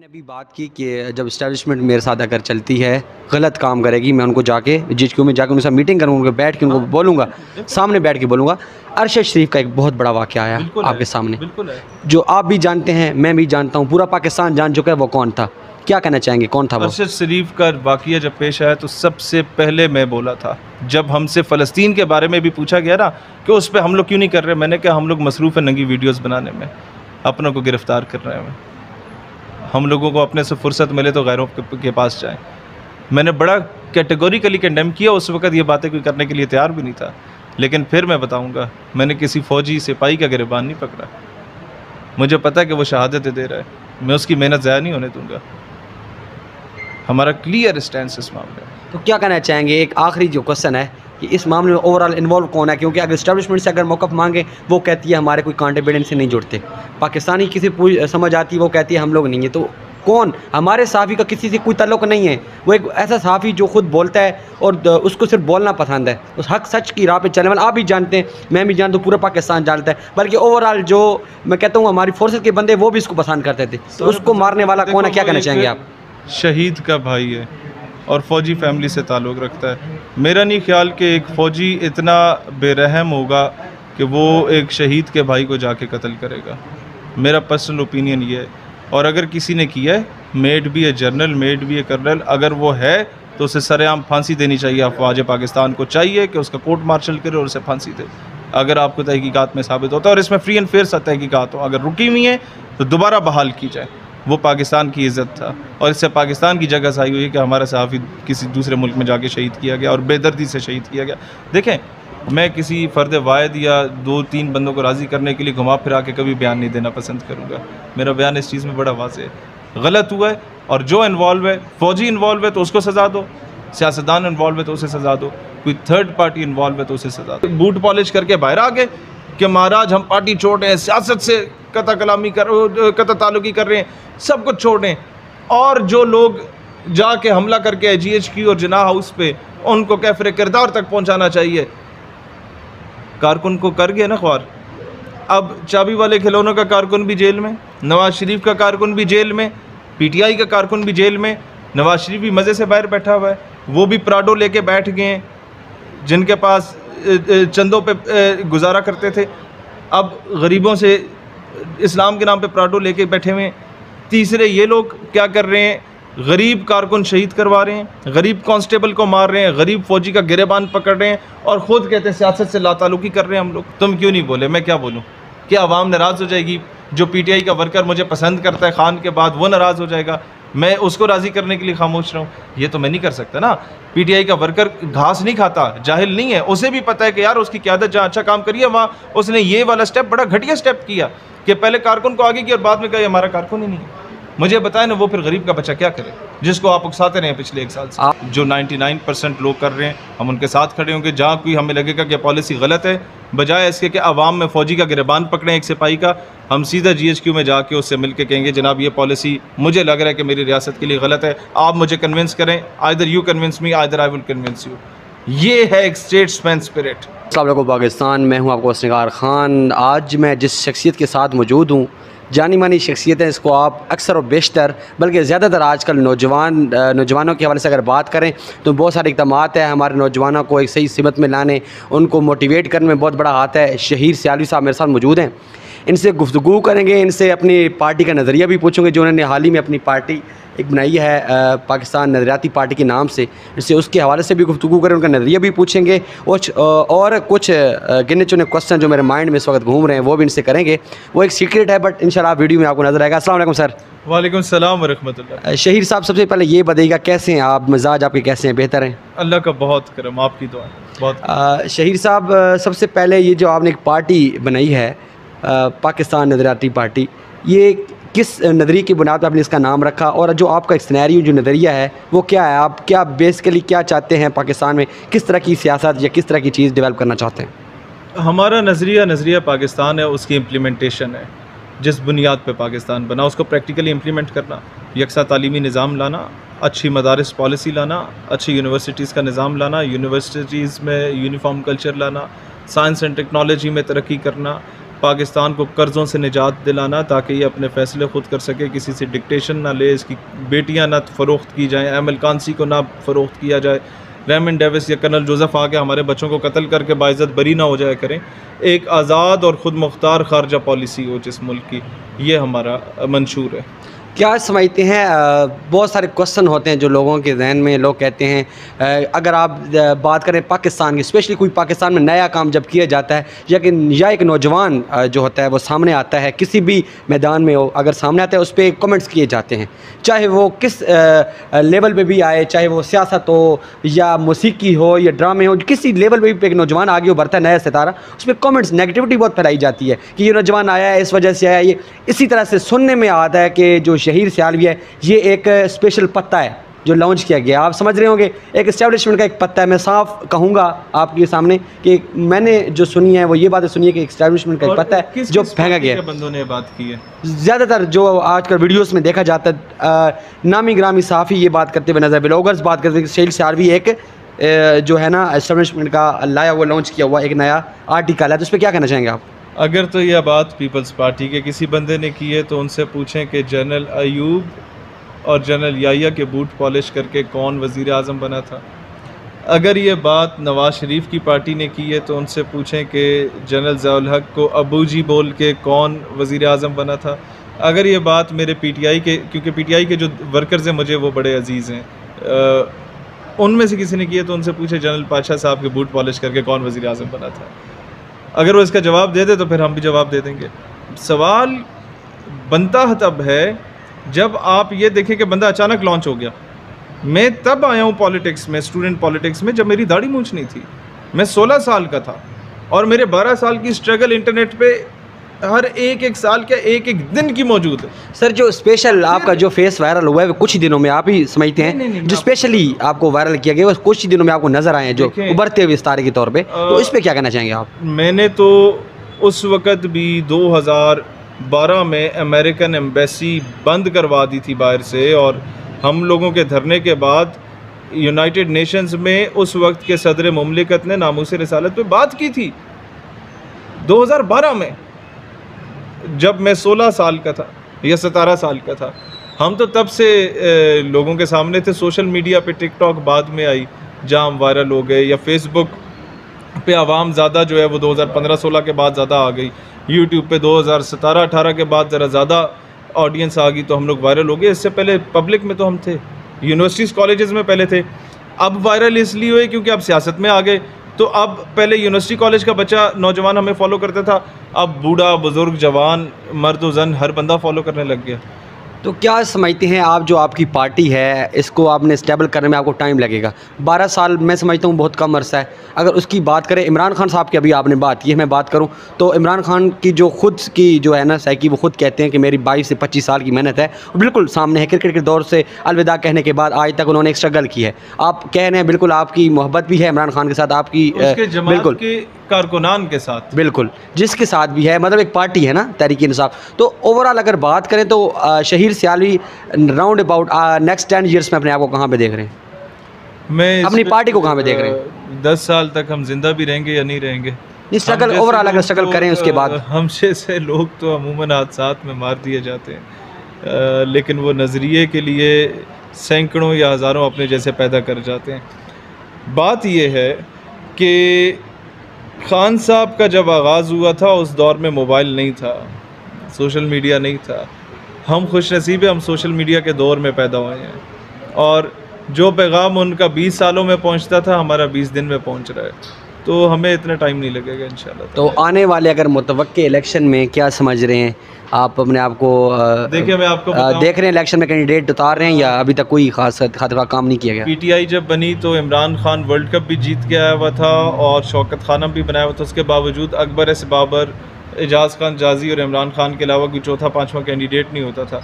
आपने अभी बात की कि जब इस्टेब्लिशमेंट मेरे साथ अगर चलती है, गलत काम करेगी, मैं उनको जाके जीएचक्यू में जाके उनके साथ मीटिंग करूँगा, उनको बैठ के उनको बोलूँगा, सामने बैठ के बोलूँगा। अरशद शरीफ का एक बहुत बड़ा वाक़या आया आपके सामने, बिल्कुल है। जो आप भी जानते हैं, मैं भी जानता हूँ, पूरा पाकिस्तान जान चुका है वो कौन था। क्या कहना चाहेंगे, कौन था वो? अरशद शरीफ का वाक़या जब पेश आया तो सबसे पहले मैं बोला था, जब हमसे फ़लस्तीन के बारे में भी पूछा गया ना कि उस पर हम लोग क्यों नहीं कर रहे, मैंने कहा हम लोग मसरूफ़ है नंगी वीडियोज़ बनाने में, अपनों को गिरफ़्तार कर रहे हैं। हम लोगों को अपने से फुर्सत मिले तो गैरों के पास जाएं। मैंने बड़ा कैटेगोरिकली कंडेम किया, उस वक़्त ये बातें कोई करने के लिए तैयार भी नहीं था। लेकिन फिर मैं बताऊंगा, मैंने किसी फ़ौजी सिपाही का गिरबान नहीं पकड़ा। मुझे पता है कि वो शहादतें दे रहा है, मैं उसकी मेहनत ज़ाया नहीं होने दूंगा। हमारा क्लियर स्टैंड इस मामले में। तो क्या कहना चाहेंगे, एक आखिरी जो क्वेश्चन है कि इस मामले में ओवरऑल इन्वॉल्व कौन है? क्योंकि अगर इस्टेब्लिशमेंट से अगर मौक़िफ़ मांगे, वो कहती है हमारे कोई कांटेबिडेंट से नहीं जुड़ते। पाकिस्तानी किसी समझ आती है, वो कहती है हम लोग नहीं है। तो कौन? हमारे सहाफ़ी का किसी से कोई ताल्लुक़ नहीं है। वो एक ऐसा सहाफ़ी जो खुद बोलता है और उसको सिर्फ बोलना पसंद है, उस हक़ सच की राह पे चलने वाला। आप भी जानते हैं, मैं भी जानता हूँ, पूरा पाकिस्तान जानता है। बल्कि ओवरऑल जो मैं कहता हूँ हमारी फोर्सेस के बंदे वो भी इसको पसंद करते थे। तो उसको मारने वाला कौन है, क्या कहना चाहेंगे आप? शहीद का भाई है और फ़ौजी फैमिली से ताल्लुक़ रखता है। मेरा नहीं ख्याल कि एक फ़ौजी इतना बेरहम होगा कि वो एक शहीद के भाई को जाके कत्ल करेगा। मेरा पर्सनल ओपिनियन ये है। और अगर किसी ने किया है, मेड भी है जनरल, मेड भी है कर्नल, अगर वो है तो उसे सरेआम फांसी देनी चाहिए। अफवाज पाकिस्तान को चाहिए कि उसका कोर्ट मार्शल करे और उसे फांसी दे, अगर आपको तहकीकात में साबित होता है। और इसमें फ्री एंड फेयर तहकीकात हो, अगर रुकी हुई है तो दोबारा बहाल की जाए। वो पाकिस्तान की इज़्ज़त था और इससे पाकिस्तान की जगह सही हुई है कि हमारा सहाफ़ी किसी दूसरे मुल्क में जाके शहीद किया गया और बेदर्दी से शहीद किया गया। देखें, मैं किसी फ़र्द वाहिद या 2-3 बंदों को राज़ी करने के लिए घुमा फिरा के कभी बयान नहीं देना पसंद करूँगा। मेरा बयान इस चीज़ में बड़ा वाज़ेह है, गलत हुआ है। और जो इन्वॉल्व है, फ़ौजी इन्वॉल्व है तो उसको सज़ा दो, सियासतदान इन्वॉल्व है तो उसे सज़ा दो, कोई थर्ड पार्टी इन्वॉल्व है तो उसे सज़ा दो। बूट पॉलिश करके बाहर आ गए कि महाराज हम पार्टी छोड़ रहे हैं, सियासत से कता ताल्लुकी कर रहे हैं, सब कुछ छोड़ रहे हैं। और जो लोग जाके हमला करके GHQ और जिन्ना हाउस पे, उनको कैफरे किरदार तक पहुंचाना चाहिए। कारकुन को कर गया ना ख्वार। अब चाबी वाले खिलौनों का कारकुन भी जेल में, नवाज शरीफ का कारकुन भी जेल में, PTI का कारकुन भी जेल में। नवाज शरीफ भी मज़े से बाहर बैठा हुआ है, वो भी प्राडो लेके बैठ गए हैं, जिनके पास चंदों पे गुजारा करते थे, अब गरीबों से इस्लाम के नाम पे प्राडो लेके बैठे हुए हैं। तीसरे ये लोग क्या कर रहे हैं, गरीब कारकुन शहीद करवा रहे हैं, गरीब कांस्टेबल को मार रहे हैं, गरीब फौजी का गिरेबान पकड़ रहे हैं और ख़ुद कहते हैं सियासत से लाताल्लुकी कर रहे हैं हम लोग। तुम क्यों नहीं बोले? मैं क्या बोलूँ? क्या आवाम नाराज़ हो जाएगी? जो PTI का वर्कर मुझे पसंद करता है खान के बाद, वो नाराज़ हो जाएगा, मैं उसको राज़ी करने के लिए खामोश रहूँ? ये तो मैं नहीं कर सकता ना। PTI का वर्कर घास नहीं खाता, जाहिल नहीं है, उसे भी पता है कि यार उसकी क़यादत जहाँ अच्छा काम करी है वहाँ उसने ये वाला स्टेप, बड़ा घटिया स्टेप किया कि पहले कारकुन को आगे किया और बाद में कहा हमारा कारकुन ही नहीं है। मुझे बताएं ना, वो फिर गरीब का बच्चा क्या करे, जिसको आप उकसाते रहे पिछले 1 साल से। जो 99% लोग कर रहे हैं, हम उनके साथ खड़े होंगे। जहाँ कोई हमें लगेगा कि पॉलिसी गलत है, बजाय इसके कि आवाम में फ़ौजी का गिरबान पकड़ें एक सिपाही का, हम सीधा GHQ में जाके उससे मिल के कहेंगे जनाब ये पॉलिसी मुझे लग रहा है कि मेरी रियासत के लिए गलत है, आप मुझे कन्विंस करें, either you convince me, either I will convince you. ये है एक स्टेट्समैन स्पिरिट। अस्सलाम वालेकुम पाकिस्तान, मैं हूं आपको असनिगार ख़ान। आज मैं जिस शख्सियत के साथ मौजूद हूं, जानी मानी शख्सियत है, इसको आप अक्सर और बेशतर बल्कि ज़्यादातर आजकल नौजवानों के हवाले से अगर बात करें तो बहुत सारे इक़दामात है हमारे नौजवानों को एक सही सिमत में लाने, उनको मोटिवेट करने में बहुत बड़ा हाथ है। शहीर सियालवी साहब मेरे साथ मौजूद हैं, इनसे गुफ्तगू करेंगे, इनसे अपनी पार्टी का नज़रिया भी पूछेंगे जो उन्होंने हाल ही में अपनी पार्टी एक बनाई है पाकिस्तान नज़रियाती पार्टी के नाम से, इससे उसके हवाले से भी गुफ्तगू करें, उनका नज़रिया भी पूछेंगे और कुछ गिने चुने क्वेश्चन जो मेरे माइंड में इस वक्त घूम रहे हैं वो भी इनसे करेंगे। वो एक सीक्रेट है बट इंशाल्लाह वीडियो में आपको नजर आएगा। अस्सलाम वालेकुम सर। वालेकुम सलाम व रहमतुल्लाह। शहीर साहब, सबसे पहले ये बताइएगा कैसे हैं आप, मिजाज आपके कैसे हैं? बेहतर हैं? अल्लाह का बहुत करम, आपकी दुआ बहुत। शहीर साहब, सबसे पहले ये जो आपने एक पार्टी बनाई है पाकिस्तान नज़रियाती पार्टी, ये किस नज़रिए की बुनियाद पर आपने इसका नाम रखा और जो आपका एक सिनेरियो जो नज़रिया है वो क्या है? आप क्या बेसिकली क्या चाहते हैं पाकिस्तान में, किस तरह की सियासत या किस तरह की चीज़ डेवलप करना चाहते हैं? हमारा नज़रिया पाकिस्तान है, उसकी इम्प्लीमेंटेशन है। जिस बुनियाद पे पाकिस्तान बना उसको प्रैक्टिकली इम्प्लीमेंट करना, यकसा तालीमी निज़ाम लाना, अच्छी मदारिस पॉलिसी लाना, अच्छी यूनिवर्सिटीज़ का निज़ाम लाना, यूनिवर्सिटीज़ में यूनिफॉर्म कल्चर लाना, साइंस एंड टेक्नोलॉजी में तरक्की करना, पाकिस्तान को कर्ज़ों से निजात दिलाना ताकि ये अपने फ़ैसले ख़ुद कर सके, किसी से डिक्टेशन ना ले, इसकी बेटियां ना फ़रोख्त की जाएँ, एम एल कांसी को ना फ़रोख्त किया जाए, रेमन डेविस या कर्नल जोसेफ आके हमारे बच्चों को कत्ल करके बाइज़्ज़त बरी ना हो जाया करें। एक आज़ाद और ख़ुद मुख्तार ख़ारजा पॉलिसी हो जिस मुल्क की, ये हमारा मंशूर है। क्या समझते हैं बहुत सारे क्वेश्चन होते हैं जो लोगों के जहन में, लोग कहते हैं अगर आप बात करें पाकिस्तान की, स्पेशली कोई पाकिस्तान में नया काम जब किया जाता है या एक नौजवान जो होता है वो सामने आता है, किसी भी मैदान में हो, अगर सामने आता है उस पर कमेंट्स किए जाते हैं, चाहे वो किस लेवल पे भी आए, चाहे वो सियासत हो या मौसीकी हो या ड्रामे हो, किसी लेवल पे भी एक नौजवान आगे उभरता है, नया सितारा, उस पर कमेंट्स नेगेटिविटी बहुत फैलाई जाती है कि ये नौजवान आया है इस वजह से आया। ये इसी तरह से सुनने में आता है कि जो शहीर सियालवी है ये एक स्पेशल पत्ता है जो लॉन्च किया गया। आप समझ रहे होंगे एक एस्टेब्लिशमेंट का एक पत्ता है। मैं साफ कहूँगा आपके सामने कि मैंने जो सुनी है वो ये बातें सुनी है कि एस्टेब्लिशमेंट का एक पत्ता है जो फेंका गया है। बंदों ने बात की है ज़्यादातर जो आजकल वीडियोस में देखा जाता है, नामी ग्रामी सहाफ़ी ये बात करते हुए नज़र, ब्लॉगर्स बात करते हैं कि शहीर सियालवी एक जो है ना एस्टेब्लिशमेंट का लाया हुआ लॉन्च किया हुआ एक नया आर्टिकल है, तो उस पर क्या कहना चाहेंगे आप? अगर तो यह बात पीपल्स पार्टी के किसी बंदे ने की है तो उनसे पूछें कि जनरल अयूब और जनरल याहिया के बूट पॉलिश करके कौन वज़ीर आज़म बना था। अगर ये बात नवाज़ शरीफ की पार्टी ने की है तो उनसे पूछें कि जनरल ज़ियाउल हक़ को अबू जी बोल के कौन वज़ीर आज़म बना था। अगर ये बात मेरे पीटीआई के, क्योंकि पीटीआई के जो वर्कर्स हैं मुझे वो बड़े अजीज़ हैं, उनमें से किसी ने की है तो उनसे पूछे जनरल पाशा साहब के बूट पॉलिश करके कौन वज़ीर आज़म बना था। अगर वो इसका जवाब दे दे तो फिर हम भी जवाब दे देंगे। सवाल बनता तब है जब आप ये देखें कि बंदा अचानक लॉन्च हो गया। मैं तब आया हूँ पॉलिटिक्स में, स्टूडेंट पॉलिटिक्स में, जब मेरी दाढ़ी मूंछ नहीं थी। मैं 16 साल का था और मेरे 12 साल की स्ट्रगल इंटरनेट पे हर एक साल के एक दिन की मौजूद है। सर जो स्पेशल आपका जो फेस वायरल हुआ है वो कुछ ही दिनों में, आप ही समझते हैं, जो स्पेशली आपको वायरल किया गया वो कुछ ही दिनों में आपको नज़र आए हैं जो उभरते हुए सितारे के तौर पे, तो इस पे क्या कहना चाहेंगे आप? मैंने तो उस वक़्त भी 2012 में अमेरिकन एम्बेसी बंद करवा दी थी बाहर से, और हम लोगों के धरने के बाद यूनाइटेड नेशंस में उस वक्त के सदर मुमलिकत ने नामूस रिसालत पे बात की थी 2012 में, जब मैं 16 साल का था या 17 साल का था। हम तो तब से लोगों के सामने थे। सोशल मीडिया पे टिकटॉक बाद में आई जहाँ हम वायरल हो गए, या फेसबुक पे आवाम ज़्यादा जो है वो 2015-16 के बाद ज़्यादा आ गई, यूट्यूब पे 2017-18 के बाद ज़रा ज़्यादा ऑडियंस आ गई तो हम लोग वायरल हो गए। इससे पहले पब्लिक में तो हम थे, यूनिवर्सिटीज़ कॉलेजेस में पहले थे। अब वायरल इसलिए हुए क्योंकि अब सियासत में आ गए, तो अब पहले यूनिवर्सिटी कॉलेज का बच्चा नौजवान हमें फॉलो करता था, अब बूढ़ा बुज़ुर्ग जवान मर्द व ज़न हर बंदा फॉलो करने लग गया। तो क्या समझते हैं आप, जो आपकी पार्टी है इसको आपने स्टेबल करने में आपको टाइम लगेगा? 12 साल मैं समझता हूँ बहुत कम अरसा है। अगर उसकी बात करें, इमरान खान साहब की अभी आपने बात की है, मैं बात करूँ तो इमरान खान की जो खुद की जो है ना साइकी, वो खुद कहते हैं कि मेरी 22 से 25 साल की मेहनत है, बिल्कुल सामने है। क्रिकेट के दौर से अलविदा कहने के बाद आज तक उन्होंने एक स्ट्रगल की है। आप कह रहे हैं बिल्कुल आपकी मोहब्बत भी है इमरान खान के साथ, आपकी बिल्कुल कारकुनान के साथ, बिल्कुल जिसके साथ भी है, मतलब एक पार्टी है ना तहरीक इंसाफ। तो ओवरऑल अगर बात करें तो Shaheer Sialvi round about next 10 years में अपने आप को कहाँ पे देख रहे हैं? मैं अपनी पार्टी को कहाँ पे देख रहे हैं? 10 साल तक हम जिंदा भी रहेंगे या नहीं रहेंगे? स्ट्रगल ओवरऑल अगर स्ट्रगल करें उसके बाद, हम जैसे लोग तो अमूमन हादसात में मार दिए जाते हैं, लेकिन वो नज़रिए के लिए सैकड़ों या हज़ारों अपने जैसे पैदा कर जाते हैं। बात ये है कि खान साहब का जब आगाज़ हुआ था उस दौर में मोबाइल नहीं था, सोशल मीडिया नहीं था। हम खुश नसीब है, हम सोशल मीडिया के दौर में पैदा हुए हैं, और जो पैगाम उनका 20 सालों में पहुंचता था हमारा 20 दिन में पहुंच रहा है, तो हमें इतना टाइम नहीं लगेगा इंशाल्लाह। तो आने वाले अगर मुतवक्के इलेक्शन में क्या समझ रहे हैं आप अपने आप को? देखिए मैं आपको देख रहे हैं इलेक्शन में कैंडिडेट उतार रहे हैं या अभी तक कोई खास काम नहीं किया गया? पीटीआई जब बनी तो इमरान खान वर्ल्ड कप भी जीत के आया हुआ था और शौकत खानम भी बनाया हुआ था। उसके बावजूद अकबर एस बाबर, एजाज़ खान जाजी और इमरान खान के अलावा कोई चौथा पाँचवा कैंडिडेट नहीं होता था।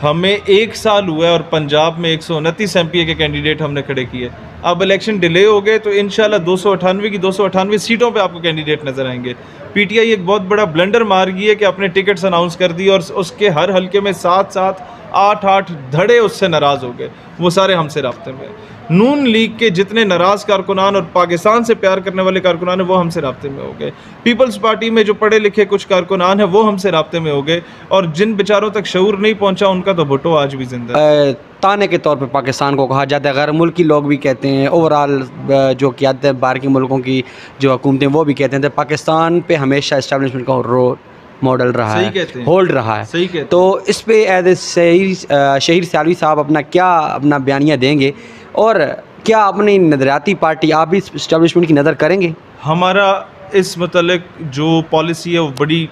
हमें 1 साल हुआ है और पंजाब में 129 एमपीए के कैंडिडेट हमने खड़े किए। अब इलेक्शन डिले हो गए तो इंशाल्लाह 298 की 298 सीटों पे आपको कैंडिडेट नज़र आएंगे। पीटीआई एक बहुत बड़ा ब्लंडर मार गई है कि अपने टिकट्स अनाउंस कर दी और उसके हर हलके में 7-7 8-8 धड़े उससे नाराज़ हो गए। वो सारे हमसे राब्ते में। नून लीग के जितने नाराज़ कारकुनान और पाकिस्तान से प्यार करने वाले कारकुनान हैं वो हमसे राब्ते में हो गए। पीपल्स पार्टी में जो पढ़े लिखे कुछ कारकुनान हैं वो हमसे राब्ते में हो गए, और जिन बेचारों तक शऊर नहीं पहुंचा उनका तो भुट्टो आज भी जिंदा है। ताने के तौर पे पाकिस्तान को कहा जाता है, गैर मुल्की लोग भी कहते हैं, ओवरऑल जो क़यादत है बाहर के मुल्कों की जो हुकूमतें वो भी कहते हैं, तो पाकिस्तान पे हमेशा इस्टेब्लिशमेंट का रोल मॉडल रहा है, होल्ड रहा है। सही कहते हैं। तो इस पे एज ए शहीर सियालवी साहब अपना बयानिया देंगे, और क्या अपनी नज़रियाती पार्टी आप भी इस्टेब्लिशमेंट की नज़र करेंगे? हमारा इस मतलब जो पॉलिसी है वो बड़ी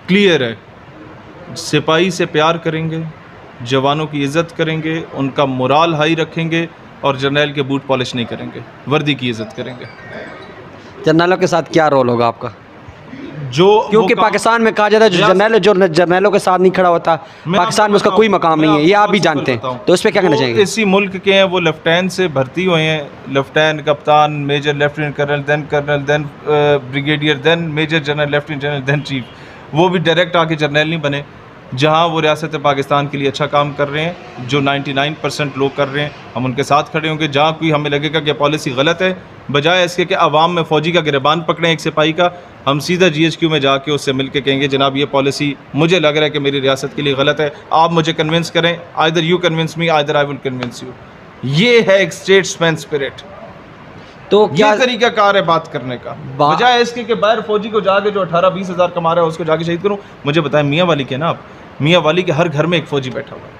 क्लियर है। सिपाही से प्यार करेंगे, जवानों की इज़्ज़त करेंगे, उनका मोराल हाई रखेंगे, और जर्नैल के बूट पॉलिश नहीं करेंगे, वर्दी की इज़्ज़त करेंगे। जर्नैलों के साथ क्या रोल होगा आपका? जो क्योंकि पाकिस्तान में कहा जाता है जो जर्नैलों के साथ नहीं खड़ा होता, पाकिस्तान में उसका कोई मकाम नहीं है, ये आप भी जानते हैं, तो इस पर क्या कहना चाहेंगे? इसी मुल्क के हैं, वो लेफ्टिनेंट से भर्ती हुए हैं, लेफ्टिनेंट, कप्तान, major, lieutenant colonel, then brigadier, then major general, lieutenant general, then chief. वो भी डायरेक्ट आके जर्नल नहीं बने। जहाँ वो रियासत पाकिस्तान के लिए अच्छा काम कर रहे हैं, जो 99% लोग कर रहे हैं, हम उनके साथ खड़े होंगे। जहाँ कोई हमें लगेगा कि पॉलिसी गलत है, बजाय इसके कि आवाम में फ़ौजी का गिरबान पकड़ें एक सिपाही का, हम सीधा GHQ में जाके उससे मिल के कहेंगे जनाब ये पॉलिसी मुझे लग रहा है कि मेरी रियासत के लिए गलत है, आप मुझे कन्विंस करें, either you convince me, either I will convince you. ये है एक स्टेट्समैन स्पिरिट। तो क्या तरीका कार है बात करने का, बजाय इसके कि बाहर फौजी को जाके जो 18-20 हज़ार कमा रहा है उसको जाके शहीद करूं। मुझे बताएं मियाँ वाली के ना, आप मियाँ वाली के हर घर में एक फ़ौजी बैठा हुआ है।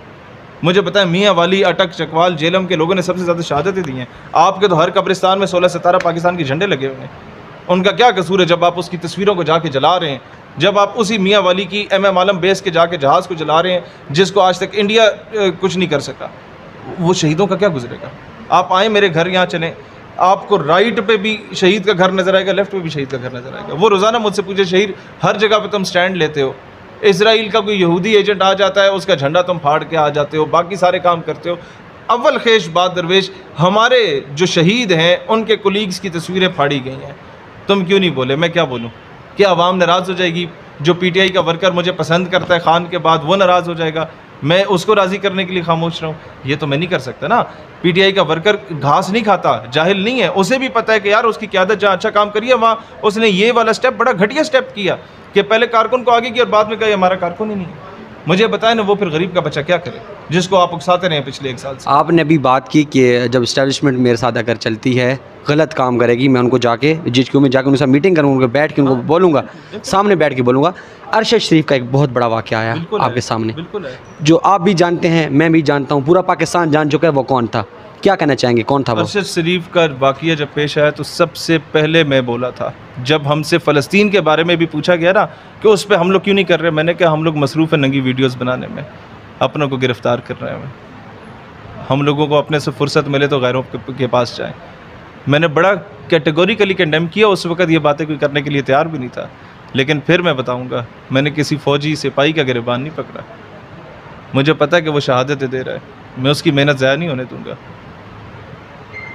मुझे पता है मियाँ वाली, अटक, चकवाल, जेलम के लोगों ने सबसे ज़्यादा शहादतें दी हैं। आपके तो हर कब्रिस्तान में 16-17 पाकिस्तान के झंडे लगे हुए हैं। उनका क्या कसूर है जब आप उसकी तस्वीरों को जाके जला रहे हैं, जब आप उसी मियाँ वाली की MM आलम बेस के जाके जहाज़ को जला रहे हैं, जिसको आज तक इंडिया कुछ नहीं कर सका। वो शहीदों का क्या गुजरेगा? आप आएँ मेरे घर, यहाँ चलें, आपको राइट पे भी शहीद का घर नज़र आएगा, लेफ्ट पे भी शहीद का घर नज़र आएगा। वो रोज़ाना मुझसे पूछे शहीद हर जगह पे तुम स्टैंड लेते हो, इसराइल का कोई यहूदी एजेंट आ जाता है उसका झंडा तुम फाड़ के आ जाते हो, बाकी सारे काम करते हो। अव्वल खेश बात दरवेश, हमारे जो शहीद हैं उनके कोलीग्स की तस्वीरें फाड़ी गई हैं, तुम क्यों नहीं बोले? मैं क्या बोलूँ? क्या आवाम नाराज़ हो जाएगी? जो PTI का वर्कर मुझे पसंद करता है खान के बाद, वो नाराज़ हो जाएगा, मैं उसको राज़ी करने के लिए खामोश रहूँ? ये तो मैं नहीं कर सकता ना। PTI का वर्कर घास नहीं खाता, जाहिल नहीं है, उसे भी पता है कि यार उसकी क़यादत जहाँ अच्छा काम करी है वहाँ उसने ये वाला स्टेप, बड़ा घटिया स्टेप किया कि पहले कारकुन को आगे किया और बाद में कहा हमारा कारकुन ही नहीं है। मुझे बताएं ना, वो फिर गरीब का बच्चा क्या करे जिसको आप उकसाते रहे पिछले 1 साल से। आपने अभी बात की कि जब इस्टेब्लिशमेंट मेरे साथ अगर चलती है, गलत काम करेगी, मैं उनको जाके GHQ में जाकर उनके साथ मीटिंग करूँगा, बैठ के उनको बोलूँगा, सामने बैठ के बोलूँगा। अरशद शरीफ का एक बहुत बड़ा वाक़या आया आपके सामने, बिल्कुल है, जो आप भी जानते हैं, मैं भी जानता हूँ, पूरा पाकिस्तान जान चुका है वो कौन था। क्या कहना चाहेंगे, कौन था वो? अरशद शरीफ का वाक़या जब पेश आया तो सबसे पहले मैं बोला था, जब हमसे फ़लस्तीन के बारे में भी पूछा गया ना कि उस पर हम लोग क्यों नहीं कर रहे, मैंने कहा हम लोग मसरूफ़ हैं नंगी वीडियोस बनाने में, अपनों को गिरफ़्तार कर रहे हैं। हम लोगों को अपने से फुर्सत मिले तो गैरों के पास जाएं। मैंने बड़ा कैटेगोरिकली कंडेम किया, उस वक़्त ये बातें कोई करने के लिए तैयार भी नहीं था, लेकिन फिर मैं बताऊँगा, मैंने किसी फ़ौजी सिपाही का गिरबान नहीं पकड़ा। मुझे पता है कि वो शहादतें दे रहा है, मैं उसकी मेहनत ज़ाया नहीं होने दूँगा।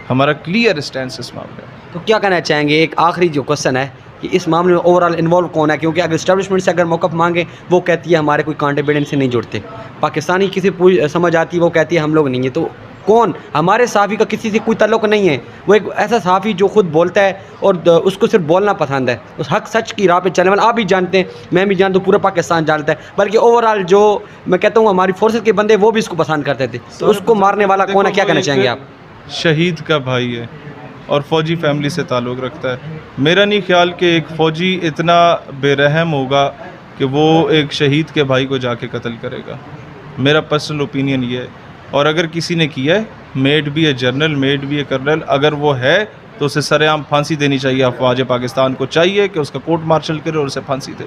हमारा क्लियर स्टैंड इस मामले में। तो क्या कहना चाहेंगे, एक आखिरी जो क्वेश्चन है कि इस मामले में ओवरऑल इन्वॉल्व कौन है? क्योंकि अगर इस्टेब्लिशमेंट से अगर मौक़िफ़ मांगे, वो कहती है हमारे कोई कांटे बेड़े से नहीं जुड़ते, पाकिस्तानी किसी समझ आती है, वो कहती है हम लोग नहीं है। तो कौन? हमारे सहाफ़ी का किसी से कोई ताल्लुक़ नहीं है, वो एक ऐसा सहाफ़ी जो खुद बोलता है और उसको सिर्फ बोलना पसंद है, उस हक सच की राह पे चलने वाला। आप भी जानते हैं, मैं भी जानता हूँ, पूरा पाकिस्तान जानता है, बल्कि ओवरऑल जो मैं कहता हूँ हमारी फोर्सेस के बंदे वो भी इसको पसंद करते थे। तो उसको मारने वाला कौन है? क्या कहना चाहेंगे आप? शहीद का भाई है और फ़ौजी फैमिली से ताल्लुक़ रखता है। मेरा नहीं ख्याल कि एक फ़ौजी इतना बेरहम होगा कि वो एक शहीद के भाई को जाके कत्ल करेगा। मेरा पर्सनल ओपिनियन ये है। और अगर किसी ने किया है, मेड भी है जनरल, मेड भी है कर्नल, अगर वो है तो उसे सरेआम फांसी देनी चाहिए। अफवाज पाकिस्तान को चाहिए कि उसका कोर्ट मार्शल करे और उसे फांसी दे,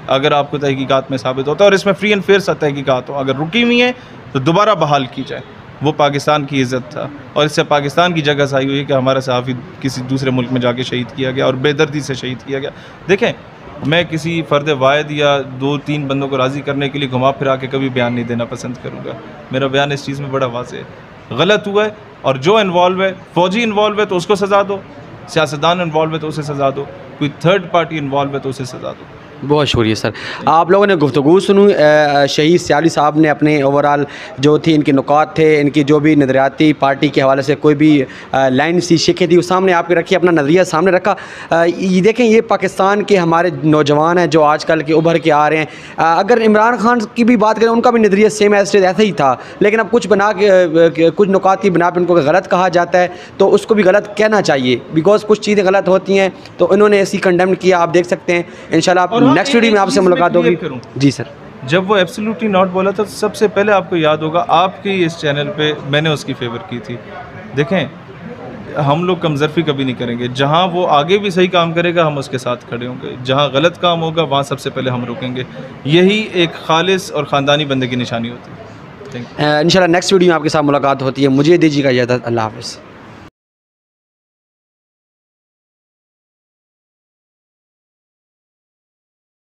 अगर आपको तहकीकात में साबित होता है। और इसमें फ्री एंड फेयर तहकीकात हो, अगर रुकी हुई है तो दोबारा बहाल की जाए। वो पाकिस्तान की इज़्ज़त था और इससे पाकिस्तान की जगह आई हुई है कि हमारा सहाफ़ी किसी दूसरे मुल्क में जाके शहीद किया गया और बेदर्दी से शहीद किया गया। देखें, मैं किसी फ़र्द वाहिद या 2-3 बंदों को राज़ी करने के लिए घुमा फिरा के कभी बयान नहीं देना पसंद करूँगा। मेरा बयान इस चीज़ में बड़ा वाज़ेह है, गलत हुआ है और जो इन्वॉल्व है, फ़ौजी इन्वॉल्व है तो उसको सज़ा दो, सियासतदान इन्वॉल्व है तो उसे सज़ा दो, कोई थर्ड पार्टी इन्वॉल्व है तो उसे सज़ा दो। बहुत शुक्रिया सर। आप लोगों ने गुफ्तगू सुनी, शहीद सियाली साहब ने अपने ओवरऑल जो थी इनके नुकात थे, इनकी जो भी नज़रियाती पार्टी के हवाले से कोई भी लाइन सी शिकें थी वो सामने आपके रखी, अपना नज़रिया सामने रखा। ये देखें, ये पाकिस्तान के हमारे नौजवान हैं जो आजकल के उभर के आ रहे हैं। अगर इमरान खान की भी बात करें, उनका भी नज़रिया सेम ऐसा ही था, लेकिन अब कुछ बना के कुछ नुकात की बिना पर उनको गलत कहा जाता है तो उसको भी गलत कहना चाहिए, बिकॉज कुछ चीज़ें गलत होती हैं तो इन्होंने ऐसी कंडेम किया। आप देख सकते हैं, इंशाल्लाह नेक्स्ट वीडियो में आपसे मुलाकात होगी। जी सर। जब वो एब्सोल्युटली नॉट बोला था, सबसे पहले आपको याद होगा आपके इस चैनल पे मैंने उसकी फेवर की थी। देखें, हम लोग कमज़रफ़ी कभी नहीं करेंगे, जहाँ वो आगे भी सही काम करेगा हम उसके साथ खड़े होंगे, जहाँ गलत काम होगा वहाँ सबसे पहले हम रुकेंगे। यही एक खालिस और ख़ानदानी बंदे की निशानी होती है। इंशाल्लाह नेक्स्ट वीडियो में आपके साथ मुलाकात होती है। मुझे दीजिएगा इजाज़त। अल्लाह हाफ़िज़।